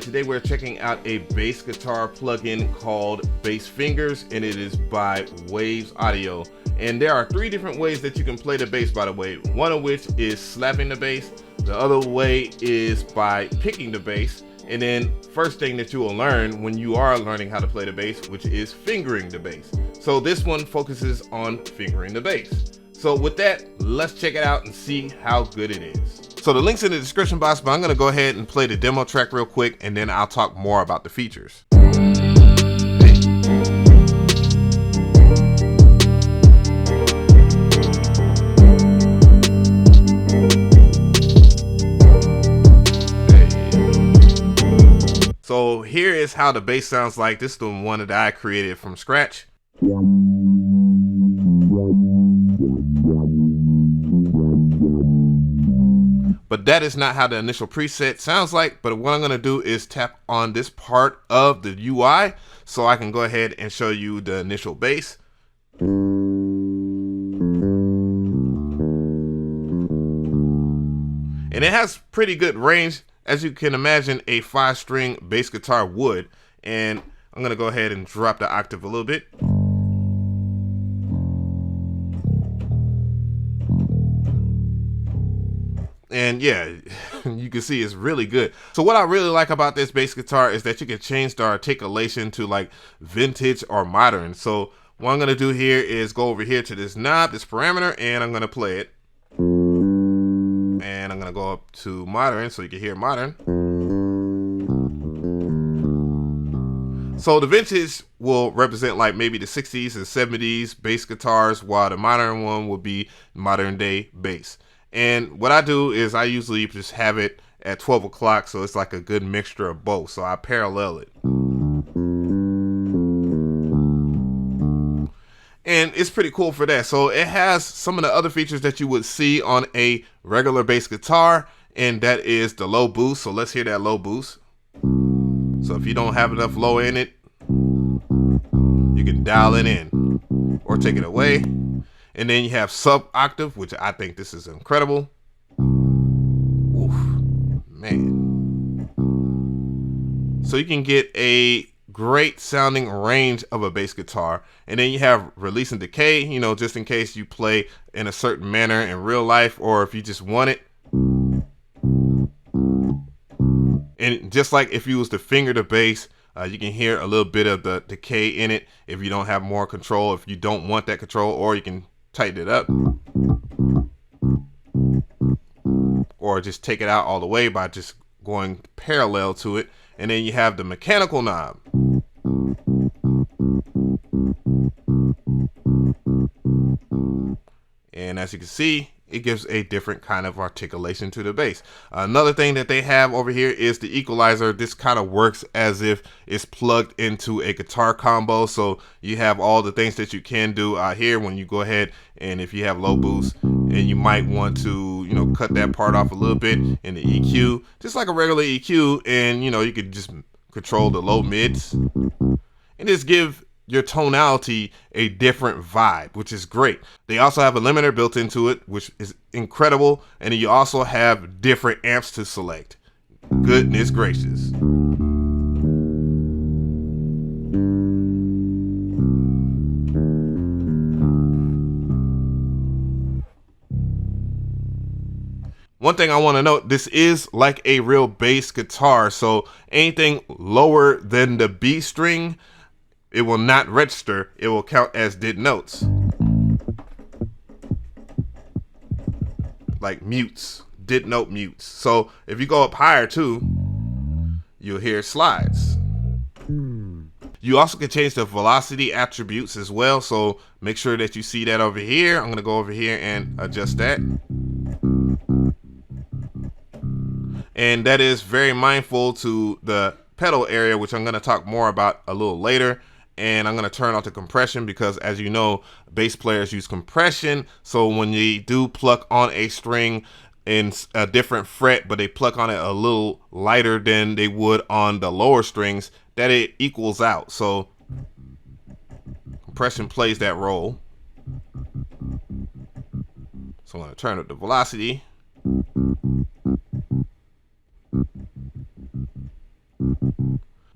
today we're checking out a bass guitar plugin called Bass Fingers, and it is by Waves Audio. And there are three different ways that you can play the bass, by the way. One of which is slapping the bass. The other way is by picking the bass. And then first thing that you will learn when you are learning how to play the bass, which is fingering the bass. So this one focuses on fingering the bass. So with that, let's check it out and see how good it is. So the link's in the description box, but I'm gonna go ahead and play the demo track real quick, and then I'll talk more about the features. So here is how the bass sounds like. This is the one that I created from scratch. But that is not how the initial preset sounds like. But what I'm going to do is tap on this part of the UI so I can go ahead and show you the initial bass. And it has pretty good range, as you can imagine a 5-string bass guitar would. And I'm going to go ahead and drop the octave a little bit. And yeah, you can see it's really good. So what I really like about this bass guitar is that you can change the articulation to like vintage or modern. So what I'm gonna do here is go over here to this knob, this parameter, and I'm gonna play it. And I'm gonna go up to modern so you can hear modern. So the vintage will represent like maybe the 60s and 70s bass guitars, while the modern one will be modern day bass. And what I do is I usually just have it at 12 o'clock, so it's like a good mixture of both. So I parallel it. And it's pretty cool for that. So it has some of the other features that you would see on a regular bass guitar, and that is the low boost. So let's hear that low boost. So if you don't have enough low in it, you can dial it in or take it away. And then you have sub octave, which I think this is incredible. Oof, man. So you can get a great sounding range of a bass guitar. And then you have release and decay, you know, just in case you play in a certain manner in real life, or if you just want it. And just like if you was to finger the bass, you can hear a little bit of the decay in it if you don't have more control, if you don't want that control, or you can tighten it up, or just take it out all the way by just going parallel to it. And then you have the mechanical knob. And as you can see, it gives a different kind of articulation to the bass. Another thing that they have over here is the equalizer. This kind of works as if it's plugged into a guitar combo. So you have all the things that you can do out here when you go ahead, and if you have low boost, and you might want to, you know, cut that part off a little bit in the EQ, just like a regular EQ, and you know, you could just control the low mids and just give your tonality a different vibe, which is great. They also have a limiter built into it, which is incredible. And you also have different amps to select. Goodness gracious. One thing I want to note, this is like a real bass guitar. So anything lower than the B string, it will not register. It will count as dead notes. Like mutes, dead note mutes. So if you go up higher too, you'll hear slides. You also can change the velocity attributes as well. So make sure that you see that over here. I'm gonna go over here and adjust that. And that is very mindful to the pedal area, which I'm gonna talk more about a little later. And I'm going to turn off the compression because, as you know, bass players use compression. So when they do pluck on a string in a different fret, but they pluck on it a little lighter than they would on the lower strings, that it equals out. So compression plays that role. So I'm going to turn up the velocity.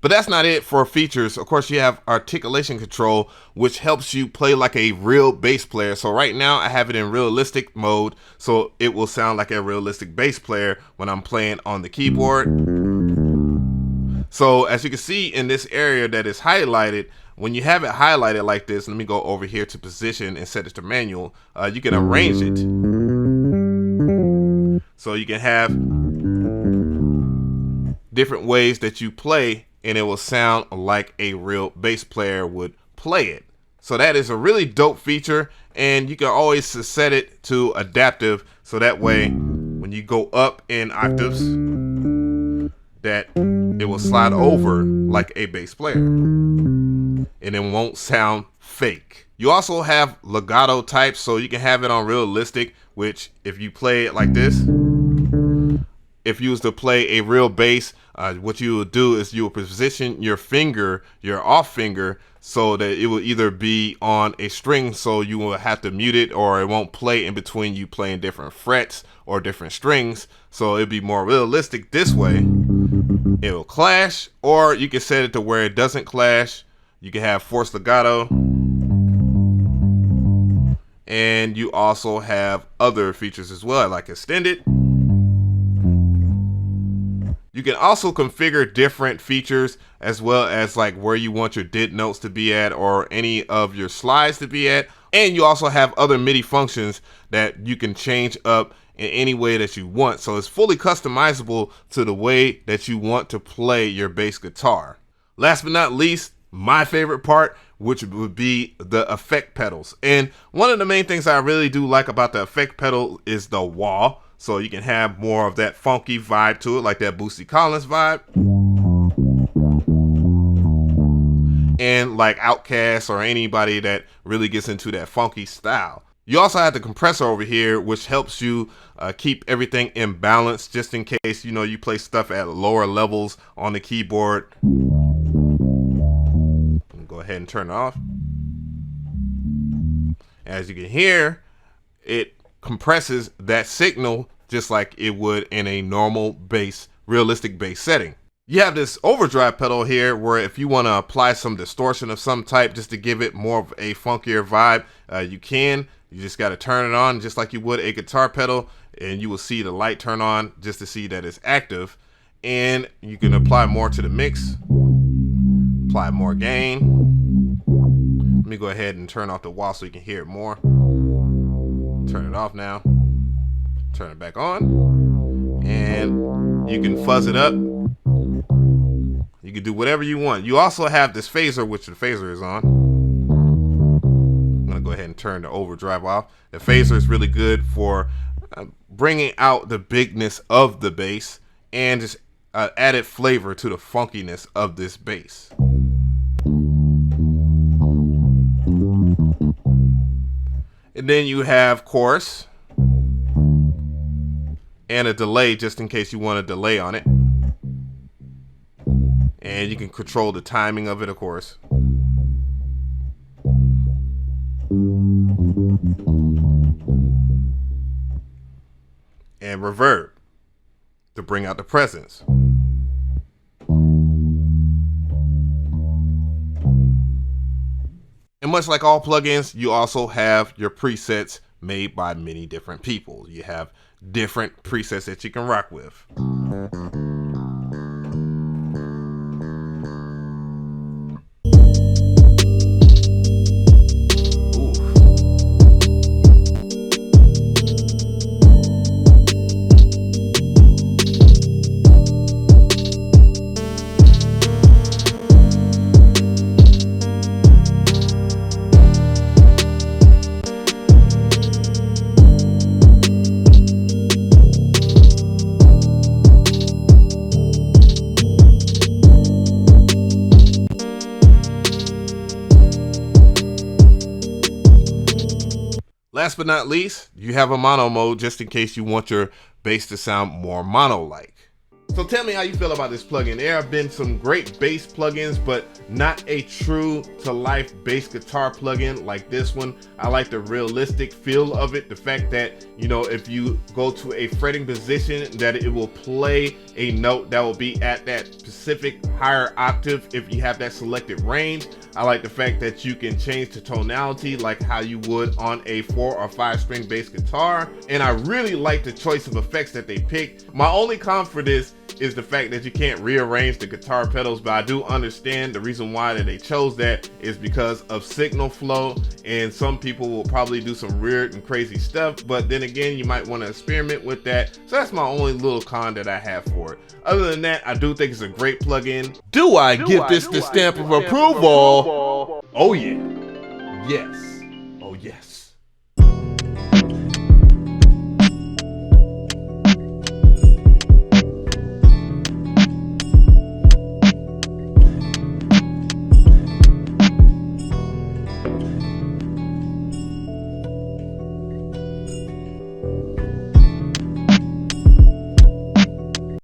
But that's not it for features. Of course, you have articulation control, which helps you play like a real bass player. So right now I have it in realistic mode, so it will sound like a realistic bass player when I'm playing on the keyboard. So as you can see in this area that is highlighted, when you have it highlighted like this, let me go over here to position and set it to manual. You can arrange it. So you can have different ways that you play, and it will sound like a real bass player would play it. So that is a really dope feature, and you can always set it to adaptive, so that way when you go up in octaves, that it will slide over like a bass player, and it won't sound fake. You also have legato types, so you can have it on realistic, which if you play it like this, if you was to play a real bass, what you will do is you will position your finger, your off finger, so that it will either be on a string, so you will have to mute it, or it won't play in between you playing different frets or different strings. So it'd be more realistic this way. It will clash, or you can set it to where it doesn't clash. You can have forced legato, and you also have other features as well, like extended. You can also configure different features, as well as like where you want your did notes to be at, or any of your slides to be at. And you also have other MIDI functions that you can change up in any way that you want. So it's fully customizable to the way that you want to play your bass guitar. Last but not least, my favorite part, which would be the effect pedals. And one of the main things I really do like about the effect pedal is the wah. So you can have more of that funky vibe to it, like that Bootsy Collins vibe. And like Outkast or anybody that really gets into that funky style. You also have the compressor over here, which helps you keep everything in balance, just in case, you know, you play stuff at lower levels on the keyboard. Go ahead and turn it off. As you can hear, it compresses that signal just like it would in a normal bass, realistic bass setting. You have this overdrive pedal here, where if you want to apply some distortion of some type just to give it more of a funkier vibe, you can. You just got to turn it on just like you would a guitar pedal, and you will see the light turn on just to see that it's active. And you can apply more to the mix, apply more gain. Let me go ahead and turn off the wah so you can hear it more. Turn it off now. Turn it back on. And you can fuzz it up. You can do whatever you want. You also have this phaser, which the phaser is on. I'm going to go ahead and turn the overdrive off. The phaser is really good for bringing out the bigness of the bass and just added flavor to the funkiness of this bass. And then you have chorus and a delay, just in case you want a delay on it. And you can control the timing of it, of course. And reverb to bring out the presence. And much like all plugins, you also have your presets made by many different people. You have different presets that you can rock with. Last but not least, you have a mono mode just in case you want your bass to sound more mono-like. So tell me how you feel about this plugin. There have been some great bass plugins, but not a true to life bass guitar plugin like this one. I like the realistic feel of it. The fact that, you know, if you go to a fretting position, that it will play a note that will be at that specific higher octave if you have that selected range. I like the fact that you can change the tonality like how you would on a 4 or 5 string bass guitar. And I really like the choice of effects that they picked. My only con for this is the fact that you can't rearrange the guitar pedals, but I do understand the reason why that they chose that is because of signal flow, and some people will probably do some weird and crazy stuff, but then again, you might want to experiment with that. So that's my only little con that I have for it. Other than that, I do think it's a great plugin. Do I give this the stamp of approval? Oh yeah. Yes. Oh yes.